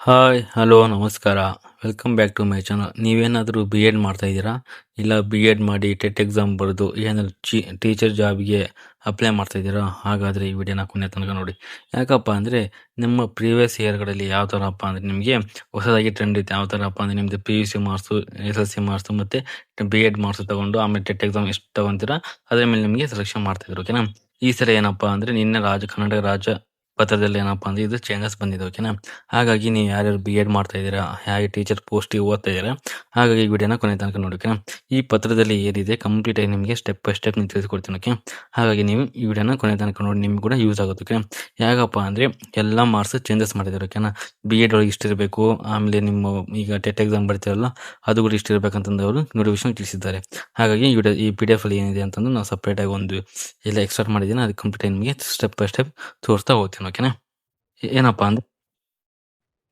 Hi, hello, ನಮಸ್ಕಾರ. Welcome back to my channel. ನೀವೇನಾದರೂ B Ed ಮಾಡ್ತಾ ಇದ್ದೀರಾ? ಇಲ್ಲ ಬಿ ಎಡ್ ಮಾಡಿ ಟೆಟ್ ಎಕ್ಸಾಮ್ ಬರೆದು ಏನಾದ್ರು ಟೀಚರ್ ಜಾಬ್ಗೆ ಅಪ್ಲೈ ಮಾಡ್ತಾ ಇದ್ದೀರಾ? ಹಾಗಾದರೆ ಈ ವಿಡಿಯೋನ ಕೊನೆ ತನಕ ನೋಡಿ. ಯಾಕಪ್ಪ ಅಂದರೆ ನಿಮ್ಮ ಪ್ರೀವಿಯಸ್ ಇಯರ್ಗಳಲ್ಲಿ ಯಾವ ಥರಪ್ಪ ಅಂದರೆ ನಿಮಗೆ ಹೊಸದಾಗಿ ಟ್ರೆಂಡ್ ಇತ್ತು. ಯಾವ ಥರಪ್ಪ ಅಂದರೆ ನಿಮ್ಮದು P U C marks, S L C marks ಮತ್ತು ಬಿ ಎಡ್ ಮಾರ್ಕ್ಸು ತೊಗೊಂಡು ಆಮೇಲೆ ಟೆಟ್ ಎಕ್ಸಾಮ್ ಎಷ್ಟು ತೊಗೊತೀರಾ ಅದ್ರ ಮೇಲೆ ನಿಮಗೆ ಸೆಲೆಕ್ಷನ್ ಮಾಡ್ತಾಯಿದ್ರು. ಓಕೆನಾ? ಈ ಸಲ ಏನಪ್ಪ ಅಂದರೆ ನಿನ್ನೆ ಕರ್ನಾಟಕ ರಾಜ್ಯ ಪತ್ರದಲ್ಲಿ ಏನಪ್ಪ ಅಂದರೆ ಇದು ಚೇಂಜಸ್ ಬಂದಿದೆ. ಓಕೆನಾ? ಹಾಗಾಗಿ ನೀವು ಯಾರ್ಯಾರು ಬಿ ಎಡ್ ಮಾಡ್ತಾ ಇದ್ದೀರಾ, ಹೇಗೆ ಟೀಚರ್ ಪೋಸ್ಟಿಗೆ ಓದ್ತಾ ಇದ್ದೀರಾ, ಹಾಗಾಗಿ ಈ ವಿಡಿಯೋನ ಕೊನೆ ತನಕ ನೋಡಿ. ಓಕೆನಾ? ಈ ಪತ್ರದಲ್ಲಿ ಏನಿದೆ ಕಂಪ್ಲೀಟ್ ಆಗಿ ನಿಮಗೆ ಸ್ಟೆಪ್ ಬೈ ಸ್ಟೆಪ್ ನಾನು ತಿಳಿಸ್ಕೊಡ್ತೀನಿ. ಓಕೆ? ಹಾಗಾಗಿ ನೀವು ಈ ವಿಡಿಯೋನ ಕೊನೆ ತನಕ ನೋಡಿ, ನಿಮ್ಗೆ ಕೂಡ ಯೂಸ್ ಆಗುತ್ತೆ. ಓಕೆ? ಯಾಕಪ್ಪ ಅಂದರೆ ಎಲ್ಲ ಮಾರ್ಕ್ಸ್ ಚೇಂಜಸ್ ಮಾಡಿದ್ದಾರೆ. ಓಕೆನಾ? ಬಿ ಎಡ್ ಒಳಗೆ ಇಷ್ಟಿರಬೇಕು, ಆಮೇಲೆ ನಿಮ್ಮ ಈಗ ಟೆಟ್ ಎಕ್ಸಾಮ್ ಬರ್ತೀರಲ್ಲ ಅದು ಕೂಡ ಇಷ್ಟಿರಬೇಕಂತಂದು ಅವರು ನೋಟಿಫಿಕೇಶನ್ ತಿಳಿಸಿದ್ದಾರೆ. ಹಾಗಾಗಿ ಈ ಪಿ ಡಿ ಎಫ್ ಅಲ್ಲಿ ಏನಿದೆ ಅಂತಂದು ನಾವು ಸಪ್ರೇಟಾಗಿ ಒಂದು ಎಲ್ಲ ಎಕ್ಸ್ಟ್ರಾಕ್ಟ್ ಮಾಡಿದ್ದೀನಿ. ಅದು ಕಂಪ್ಲೀಟ್ ಆಗಿ ನಿಮಗೆ ಸ್ಟೆಪ್ ಬೈ ಸ್ಟೆಪ್ ತೋರಿಸ್ತಾ ಹೋಗ್ತೀನಿ. ಓಕೆನಾ? ಏನಪ್ಪ ಅಂದ್ರೆ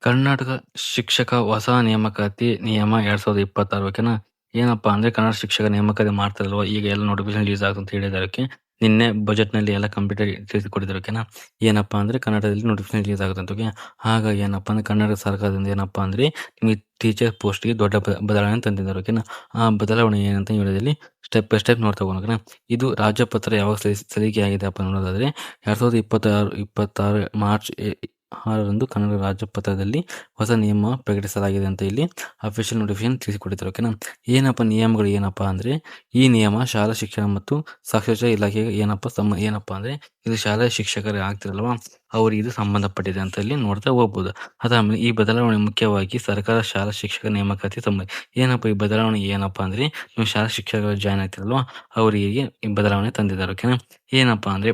ಕರ್ನಾಟಕ ಶಿಕ್ಷಕ ಹೊಸ ನೇಮಕಾತಿ ನಿಯಮ 2026. ಓಕೆನಾ? ಏನಪ್ಪಾ ಅಂದ್ರೆ ಕನ್ನಡ ಶಿಕ್ಷಕ ನೇಮಕಾತಿ ಮಾಡ್ತಾರಲ್ವ, ಈಗ ಎಲ್ಲ ನೋಟಿಫಿಕೇಶನ್ ರಿಲೀಸ್ ಆಗುತ್ತೆ ಅಂತ ಹೇಳಿದ್ದಾರೆ. ನಿನ್ನೆ ಬಜೆಟ್ ನಲ್ಲಿ ಎಲ್ಲ ಕಂಪ್ಲೀಟ್ ಆಗಿ ತಿಳಿಸಿಕೊಟ್ಟಿದ್ದಾರೆ. ಓಕೆನಾ? ಏನಪ್ಪಾ ಅಂದ್ರೆ ಕನ್ನಡದಲ್ಲಿ ನೋಟಿಫಿಕೇಶನ್ ರಿಲೀಸ್ ಆಗುತ್ತೆ ಅಂತ. ಓಕೆ? ಹಾಗಾಗಿ ಏನಪ್ಪಾ ಅಂದ್ರೆ ಕರ್ನಾಟಕ ಸರ್ಕಾರದಿಂದ ಏನಪ್ಪಾ ಅಂದ್ರೆ ನಿಮಗೆ ಟೀಚರ್ ಪೋಸ್ಟ್ಗೆ ದೊಡ್ಡ ಬದಲಾವಣೆ ತಂದಿದ್ದಾರೆ. ಓಕೆನಾ? ಆ ಬದಲಾವಣೆ ಏನಂತ ಹೇಳೋದ್ರಲ್ಲಿ ಸ್ಟೆಪ್ ಬೈ ಸ್ಟೆಪ್ ನೋಡ್ತಾ ಹೋಗೋಣ. ಓಕೆನಾ? ಇದು ರಾಜ್ಯಪತ್ರ ಯಾವಾಗ ಸಲ್ಲಿಕೆ ಆಗಿದೆ ಅಪ್ಪ ನೋಡೋದಾದ್ರೆ 2026 ಮಾರ್ಚ್ 6ರಂದು ಕನ್ನಡ ರಾಜ್ಯಪತ್ರದಲ್ಲಿ ಹೊಸ ನಿಯಮ ಪ್ರಕಟಿಸಲಾಗಿದೆ ಅಂತ ಇಲ್ಲಿ ಅಫಿಷಿಯಲ್ ನೋಟಿಫಿಕೇಶನ್ ತಿಳಿಸಿಕೊಟ್ಟಿದ್ದಾರೆ. ಓಕೆನಾ? ನಿಯಮಗಳು ಏನಪ್ಪಾ ಅಂದ್ರೆ ಈ ನಿಯಮ ಶಾಲಾ ಶಿಕ್ಷಣ ಮತ್ತು ಸಾಕ್ಷರತಾ ಇಲಾಖೆಗೆ ಏನಪ್ಪಾ ಅಂದ್ರೆ ಇದು ಶಾಲಾ ಶಿಕ್ಷಕರು ಆಗ್ತಿರಲ್ವಾ ಅವ್ರಿಗೆ ಇದು ಸಂಬಂಧಪಟ್ಟಿದೆ ಅಂತ ಇಲ್ಲಿ ನೋಡ್ತಾ ಹೋಗ್ಬೋದು. ಅದಾದ್ಮೇಲೆ ಈ ಬದಲಾವಣೆ ಮುಖ್ಯವಾಗಿ ಸರ್ಕಾರ ಶಾಲಾ ಶಿಕ್ಷಕ ನೇಮಕಾತಿ ಏನಪ್ಪಾ ಈ ಬದಲಾವಣೆ ಏನಪ್ಪಾ ಅಂದ್ರೆ ನೀವು ಶಾಲಾ ಶಿಕ್ಷಕರು ಜಾಯ್ನ್ ಆಗ್ತಿರಲ್ವಾ ಅವರಿಗೆ ಈ ಬದಲಾವಣೆ ತಂದಿದ್ದಾರೆ. ಓಕೆನಾ? ಏನಪ್ಪಾ ಅಂದ್ರೆ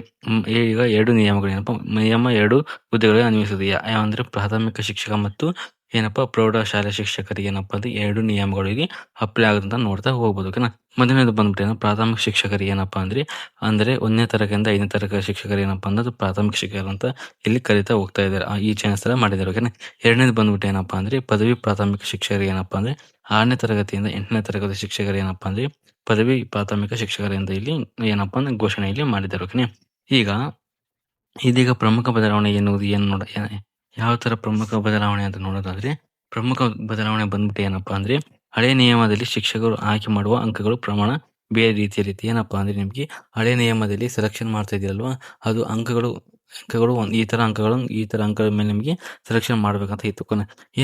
ಈಗ 2 ನಿಯಮಗಳು ಏನಪ್ಪಾ ನಿಯಮ 2 ಹುದ್ದೆಗಳಿಗೆ ಅನ್ವಯಿಸುತ್ತದೆ. ಯಾವಂದ್ರೆ ಪ್ರಾಥಮಿಕ ಶಿಕ್ಷಕ ಮತ್ತು ಏನಪ್ಪಾ ಪ್ರೌಢಶಾಲೆ ಶಿಕ್ಷಕರಿಗೆ ಏನಪ್ಪಾ ಅಂದ್ರೆ 2 ನಿಯಮಗಳಿಗೆ ಅಪ್ಲೈ ಆಗುತ್ತೆ ಅಂತ ನೋಡ್ತಾ ಹೋಗ್ಬೋದು. ಓಕೆನಾ? ಮೊದಲನೇದು ಬಂದ್ಬಿಟ್ಟು ಪ್ರಾಥಮಿಕ ಶಿಕ್ಷಕರಿಗೆ ಏನಪ್ಪಾ ಅಂದ್ರೆ 1ನೇ ತರಗತಿಯಿಂದ 5ನೇ ತರಗತಿ ಶಿಕ್ಷಕರು ಏನಪ್ಪಾ ಅಂದ್ರೆ ಪ್ರಾಥಮಿಕ ಶಿಕ್ಷಕರು ಅಂತ ಇಲ್ಲಿ ಕರೀತಾ ಹೋಗ್ತಾ ಇದ್ದಾರೆ. ಈ ಚೇಂಜಸ್ ಎಲ್ಲ ಮಾಡಿದ್ದಾರೆ. ಓಕೆನಾ? ಎರಡನೇದು ಬಂದ್ಬಿಟ್ಟು ಏನಪ್ಪಾ ಅಂದ್ರೆ ಪದವಿ ಪ್ರಾಥಮಿಕ ಶಿಕ್ಷಕರಿಗೆ ಏನಪ್ಪಾ ಅಂದ್ರೆ 6ನೇ ತರಗತಿಯಿಂದ 8ನೇ ತರಗತಿ ಶಿಕ್ಷಕರು ಏನಪ್ಪಾ ಅಂದ್ರೆ ಪದವಿ ಪ್ರಾಥಮಿಕ ಶಿಕ್ಷಕರಿಂದ ಇಲ್ಲಿ ಏನಪ್ಪಾ ಅಂದ್ರೆ ಘೋಷಣೆಯಲ್ಲಿ ಮಾಡಿದ್ದಾರೆ. ಓಕೆನಾ? ಇದೀಗ ಪ್ರಮುಖ ಬದಲಾವಣೆ ಎನ್ನುವುದು ಯಾವ ತರ ಪ್ರಮುಖ ಬದಲಾವಣೆ ಅಂತ ನೋಡೋದಾದ್ರೆ ಪ್ರಮುಖ ಬದಲಾವಣೆ ಬಂದ್ಬಿಟ್ಟು ಏನಪ್ಪಾ ಅಂದ್ರೆ ಹಳೆ ನಿಯಮದಲ್ಲಿ ಶಿಕ್ಷಕರು ಆಯ್ಕೆ ಮಾಡುವ ಅಂಕಗಳು ಪ್ರಮಾಣ ಬೇರೆ ರೀತಿ ಏನಪ್ಪಾ ಅಂದ್ರೆ ನಿಮ್ಗೆ ಹಳೆ ನಿಯಮದಲ್ಲಿ ಸೆಲೆಕ್ಷನ್ ಮಾಡ್ತಾ ಇದೆಯಲ್ವಾ ಅದು ಅಂಕಗಳು ಈ ತರ ಅಂಕಗಳ ಮೇಲೆ ನಿಮಗೆ ಸೆಲೆಕ್ಷನ್ ಮಾಡ್ಬೇಕಂತ ಇತ್ತು.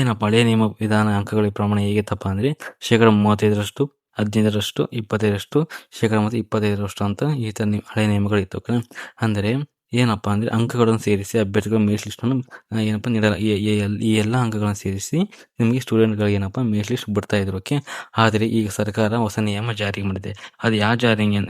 ಏನಪ್ಪಾ ಹಳೆ ನಿಯಮ ವಿಧಾನ ಅಂಕಗಳ ಪ್ರಮಾಣ ಹೇಗಿತ್ತಪ್ಪ ಅಂದ್ರೆ 35%, 15%, 25%, ಮತ್ತು 25% ಅಂತ ಈ ತರ ಹಳೆ ನಿಯಮಗಳು ಇತ್ತು. ಅಂದರೆ ಏನಪ್ಪಾ ಅಂದ್ರೆ ಅಂಕಗಳನ್ನು ಸೇರಿಸಿ ಅಭ್ಯರ್ಥಿಗಳ ಮೆರಿಟ್ ಲಿಸ್ಟ್ ಅನ್ನು ಏನಪ್ಪಾ ನೀಡಲ್ಲ. ಈ ಎಲ್ಲ ಅಂಕಗಳನ್ನು ಸೇರಿಸಿ ನಿಮಗೆ ಸ್ಟೂಡೆಂಟ್ಗಳಿಗೆ ಏನಪ್ಪಾ ಮೆರಿಟ್ ಲಿಸ್ಟ್ ಬಿಡ್ತಾ ಇದ್ರು. ಆದರೆ ಈಗ ಸರ್ಕಾರ ಹೊಸ ನಿಯಮ ಜಾರಿಗೆ ಮಾಡಿದೆ. ಅದು ಯಾವ ಜಾರಿಗೆ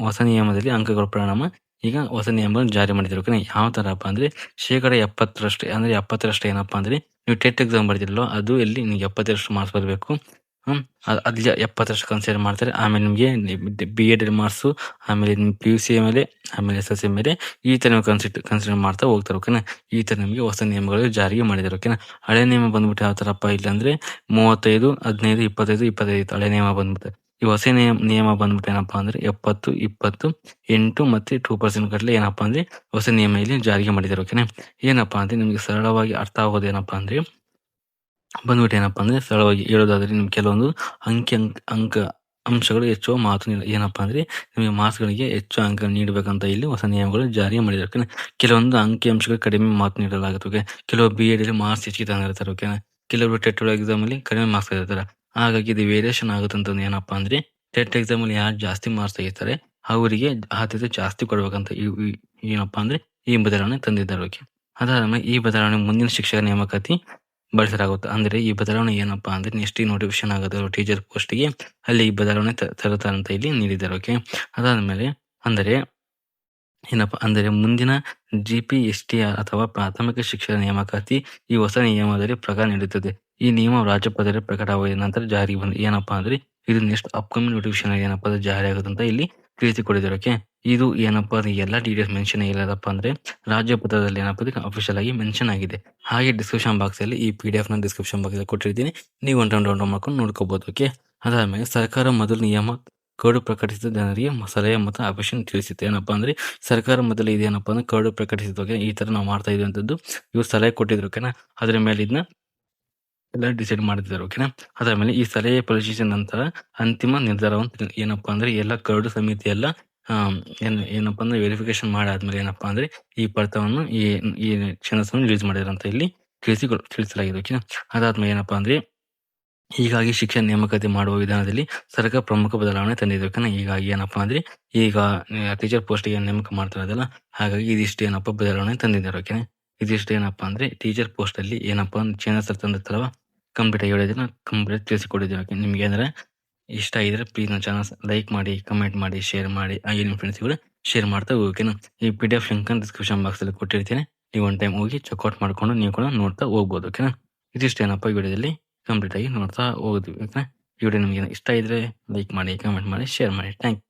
ಹೊಸ ನಿಯಮದಲ್ಲಿ ಅಂಕಗಳ ಪರಿಣಾಮ ಈಗ ಹೊಸ ನಿಯಮಗಳನ್ನು ಜಾರಿ ಮಾಡಿದ್ರು. ಯಾವ ತರಪ್ಪ ಅಂದ್ರೆ 70% ಅಂದ್ರೆ 70% ಏನಪ್ಪಾ ಅಂದ್ರೆ ನೀವು ಟೆಟ್ ಎಕ್ಸಾಮ್ ಬರ್ದಿರಲ್ಲ ಅದು ಎಲ್ಲಿ ನಿಮ್ಗೆ 70% ಮಾರ್ಕ್ಸ್ ಬರಬೇಕು. ಅಲ್ಲಿ 70% ಕನ್ಸಿಡರ್ ಮಾಡ್ತಾರೆ. ಆಮೇಲೆ ನಿಮಗೆ ಬಿ ಎಡ್ ಮಾರ್ಕ್ಸು, ಆಮೇಲೆ ನಿಮ್ಮ ಪಿ ಯು ಸಿ ಮೇಲೆ, ಆಮೇಲೆ ಎಸ್ ಎಲ್ ಸಿ ಮೇಲೆ ಈ ತರ ಕನ್ಸಿಡರ್ ಮಾಡ್ತಾ ಹೋಗ್ತಾರೆ. ಓಕೆನಾ? ಈ ತರ ನಿಮಗೆ ಹೊಸ ನಿಯಮಗಳು ಜಾರಿಗೆ ಮಾಡಿದ್ದಾರೆ. ಓಕೆನಾ? ಹಳೆ ನಿಯಮ ಬಂದ್ಬಿಟ್ಟು ಯಾವ ತರಪ್ಪ ಇಲ್ಲ ಅಂದ್ರೆ 35, 15, 25, 25 ಹಳೆ ನಿಯಮ ಬಂದ್ಬಿಟ್ಟು. ಈ ಹೊಸ ನಿಯಮ ಬಂದ್ಬಿಟ್ಟು ಏನಪ್ಪಾ ಅಂದ್ರೆ 70, 20, 8 ಮತ್ತೆ 2% ಗಟ್ಟಲೆ ಏನಪ್ಪಾ ಅಂದ್ರೆ ಹೊಸ ನಿಯಮ ಇಲ್ಲಿ ಜಾರಿಗೆ ಮಾಡಿದ್ದಾರೆ. ಓಕೆನಾ? ಏನಪ್ಪಾ ಅಂದ್ರೆ ನಿಮ್ಗೆ ಸರಳವಾಗಿ ಅರ್ಥ ಆಗೋದು ಏನಪ್ಪಾ ಅಂದ್ರೆ ಬಂದ್ಬಿಟ್ಟು ಏನಪ್ಪಾ ಅಂದ್ರೆ ಸರಳವಾಗಿ ಹೇಳೋದಾದ್ರೆ ನಿಮ್ಗೆ ಕೆಲವೊಂದು ಅಂಕ ಅಂಶಗಳು ಹೆಚ್ಚುವ ಮಾತು ಏನಪ್ಪಾ ಅಂದ್ರೆ ನಿಮಗೆ ಮಾರ್ಕ್ಸ್ಗಳಿಗೆ ಹೆಚ್ಚು ಅಂಕ ನೀಡಬೇಕಂತ ಇಲ್ಲಿ ಹೊಸ ನಿಯಮಗಳು ಜಾರಿ ಮಾಡಿದ್ದಾರೆ. ಕೆಲವೊಂದು ಅಂಕಿ ಅಂಶಗಳು ಕಡಿಮೆ ಮಾರ್ಕ್ಸ್ ನೀಡಲಾಗುತ್ತೆ. ಕೆಲವು ಬಿ ಎಡ್ ಅಲ್ಲಿ ಮಾರ್ಕ್ಸ್ ಹೆಚ್ಚಿಗೆ ತಂದಿರ್ತಾರೆ. ಓಕೆನಾ? ಕೆಲವರು ಟೆಟ್ ಎಕ್ಸಾಮ್ ಅಲ್ಲಿ ಕಡಿಮೆ ಮಾರ್ಕ್ಸ್ ತೆಗಿರ್ತಾರೆ. ಹಾಗಾಗಿ ಇದು ವೇರಿಯೇಷನ್ ಆಗುತ್ತೆ ಅಂತ ಏನಪ್ಪಾ ಅಂದ್ರೆ ಟೆಟ್ ಎಕ್ಸಾಮ್ ಅಲ್ಲಿ ಯಾರು ಜಾಸ್ತಿ ಮಾರ್ಕ್ಸ್ ತೆಗಿತಾರೆ ಅವರಿಗೆ ಆದ್ಯತೆ ಜಾಸ್ತಿ ಕೊಡ್ಬೇಕಂತ ಏನಪ್ಪಾ ಅಂದ್ರೆ ಈ ಬದಲಾವಣೆ ತಂದಿದ್ದಾರೆ. ಓಕೆ? ಅದಾದ್ಮೇಲೆ ಈ ಬದಲಾವಣೆ ಮುಂದಿನ ಶಿಕ್ಷಕ ನೇಮಕಾತಿ ಬಳಸಲಾಗುತ್ತೆ. ಅಂದ್ರೆ ಈ ಬದಲಾವಣೆ ಏನಪ್ಪಾ ಅಂದ್ರೆ ನೆಕ್ಸ್ಟ್ ನೋಟಿಫಿಕೇಶನ್ ಆಗುತ್ತೆ ಟೀಚರ್ ಪೋಸ್ಟ್ಗೆ ಅಲ್ಲಿ ಈ ಬದಲಾವಣೆ ತರುತ್ತಾರೆ ಅಂತ ಇಲ್ಲಿ ನೀಡಿದ್ದಾರೆ. ಓಕೆ? ಅದಾದ್ಮೇಲೆ ಏನಪ್ಪಾ ಅಂದ್ರೆ ಮುಂದಿನ GPSTR ಅಥವಾ ಪ್ರಾಥಮಿಕ ಶಿಕ್ಷಣ ನೇಮಕಾತಿ ಈ ಹೊಸ ನಿಯಮದಲ್ಲಿ ಪ್ರಕಾರ ನೀಡುತ್ತದೆ. ಈ ನಿಯಮ ರಾಜ್ಯಪತ್ರದಲ್ಲಿ ಪ್ರಕಟವಾದ ನಂತರ ಜಾರಿಗೆ ಬಂದ ಏನಪ್ಪಾ ಅಂದ್ರೆ ಇದು ನೆಕ್ಸ್ಟ್ ಅಪ್ಕಮಿಂಗ್ ನೋಟಿಫಿಕೇಶನ್ ಏನಪ್ಪಾ ಅಂದ್ರೆ ಜಾರಿ ಆಗುತ್ತೆ ಅಂತ ಇಲ್ಲಿ ತಿಳಿಸಿಕೊಟ್ಟಿದ್ದಾರೆ. ಓಕೆ? ಇದು ಏನಪ್ಪಾ ಅಂದ್ರೆ ಎಲ್ಲ ಡೀಟೇಲ್ಸ್ ಮೆನ್ಷನ್ ಇಲ್ಲದಪ್ಪ ಅಂದ್ರೆ ರಾಜ್ಯಪತ್ರದಲ್ಲಿ ಏನಪ್ಪಾ ಅಂದ್ರೆ ಅಫಿಷಿಯಲ್ ಆಗಿ ಮೆನ್ಷನ್ ಆಗಿದೆ. ಹಾಗೆ ಡಿಸ್ಕ್ರಿಪ್ಷನ್ ಬಾಕ್ಸ್ ಅಲ್ಲಿ ಈ PDF ನ ಡಿಸ್ಕ್ರಿಪ್ಷನ್ ಬಾಕ್ಸ್ ಅಲ್ಲಿ ಕೊಟ್ಟಿರ್ತೀನಿ. ನೀವು ಡೌನ್ಲೋಡ್ ಮಾಡ್ಕೊಂಡು ನೋಡ್ಕೋಬಹುದು. ಓಕೆ? ಅದಾದ್ಮೇಲೆ ಸರ್ಕಾರ ಮೊದಲು ನಿಯಮ ಕರಡು ಪ್ರಕಟಿಸಿದ ಜನರಿಗೆ ಸಲಹೆ ಮತ್ತು ಅಪೇಕ್ಷೆ ತಿಳಿಸಿತ್ತು. ಏನಪ್ಪಾ ಅಂದ್ರೆ ಸರ್ಕಾರ ಮೊದಲು ಇದೇನಪ್ಪ ಅಂದ್ರೆ ಕರಡು ಪ್ರಕಟಿಸಿದ ಈ ತರ ನಾವು ಮಾಡ್ತಾ ಇದೀವಿ ಅಂತದ್ದು ಇವ್ರು ಸಲಹೆ ಕೊಟ್ಟಿದ್ರು. ಓಕೆನಾ, ಅದ್ರ ಮೇಲೆ ಇದನ್ನ ಎಲ್ಲ ಡಿಸೈಡ್ ಮಾಡಿದ್ದಾರೆ. ಓಕೆನಾ, ಅದ್ರ ಮೇಲೆ ಈ ಸಲಹೆ ಪರಿಶೀಲಿಸಿದ ನಂತರ ಅಂತಿಮ ನಿರ್ಧಾರವನ್ನು ಏನಪ್ಪಾ ಅಂದ್ರೆ ಎಲ್ಲ ಕರಡು ಸಮಿತಿ ಎಲ್ಲ ಏನಪ್ಪಾ ಅಂದ್ರೆ ವೆರಿಫಿಕೇಶನ್ ಮಾಡಾದ್ಮೇಲೆ ಏನಪ್ಪಾ ಅಂದ್ರೆ ಈ ಪತ್ರವನ್ನು ಈ ಕ್ಷಣಸನ್ನು ರಿಲೀಸ್ ಮಾಡಿದ್ರು ಅಂತ ಇಲ್ಲಿ ತಿಳಿಸಲಾಗಿದೆ. ಓಕೆನಾ, ಅದಾದ್ಮೇಲೆ ಏನಪ್ಪಾ ಅಂದ್ರೆ ಹೀಗಾಗಿ ಶಿಕ್ಷಣ ನೇಮಕಾತಿ ಮಾಡುವ ವಿಧಾನದಲ್ಲಿ ಸರ್ಕಾರ ಪ್ರಮುಖ ಬದಲಾವಣೆ ತಂದಿದೆ. ಓಕೆನಾ, ಹೀಗಾಗಿ ಏನಪ್ಪಾ ಅಂದ್ರೆ ಈಗ ಟೀಚರ್ ಪೋಸ್ಟ್ ಗೆ ನೇಮಕ ಮಾಡ್ತಾ ಇರೋದಲ್ಲ, ಹಾಗಾಗಿ ಇದಿಷ್ಟು ಏನಪ್ಪಾ ಬದಲಾವಣೆ ತಂದಿದ್ದಾರೆ. ಓಕೆನಾ, ಇದಿಷ್ಟು ಏನಪ್ಪಾ ಅಂದ್ರೆ ಟೀಚರ್ ಪೋಸ್ಟ್ ಅಲ್ಲಿ ಏನಪ್ಪಾ ಅಂದ್ರೆ ಚೇಂಜಸ್ ತಂದಿರ್ತಾರಲ್ಲ ಕಂಪ್ಲೀಟ್ ಆಗಿ ಹೇಳಿದ್ರೆ ಕಂಪ್ಲೀಟ್ ತಿಳಿಸಿಕೊಟ್ಟಿದ್ದೀನಿ. ಓಕೆ, ನಿಮ್ಗೆ ಅಂದ್ರೆ ಇಷ್ಟ ಆಗಿದ್ರೆ ಪ್ಲೀಸ್ ನನ್ನ ಚಾನಲ್ ಲೈಕ್ ಮಾಡಿ, ಕಮೆಂಟ್ ಮಾಡಿ, ಶೇರ್ ಮಾಡಿ, ಹಾಗೆ ನಿಮ್ಮ ಫ್ರೆಂಡ್ಸ್ ಕೂಡ ಶೇರ್ ಮಾಡ್ತಾ ಹೋಗಿ. ಓಕೆನಾ, ಈ PDF ಲಿಂಕ್ ಡಿಸ್ಕ್ರಿಪ್ಷನ್ ಬಾಕ್ಸ್ ಅಲ್ಲಿ ಕೊಟ್ಟಿರ್ತೀನಿ. ನೀವು ಒನ್ ಟೈಮ್ ಹೋಗಿ ಚೆಕ್ಔಟ್ ಮಾಡ್ಕೊಂಡು ನೀವು ಕೂಡ ನೋಡ್ತಾ ಹೋಗ್ಬೋದು. ಓಕೆನಾ, ಇದಿಷ್ಟು ಏನಪ್ಪಾ ಈ ವಿಡಿಯೋದಲ್ಲಿ ಕಂಪ್ಲೀಟ್ ಆಗಿ ನೋಡ್ತಾ ಹೋಗೋದು. ಓಕೆನಾ, ಈ ವಿಡಿಯೋ ನಿಮಗೆ ಇಷ್ಟ ಇದ್ರೆ ಲೈಕ್ ಮಾಡಿ, ಕಮೆಂಟ್ ಮಾಡಿ, ಶೇರ್ ಮಾಡಿ. Thank you.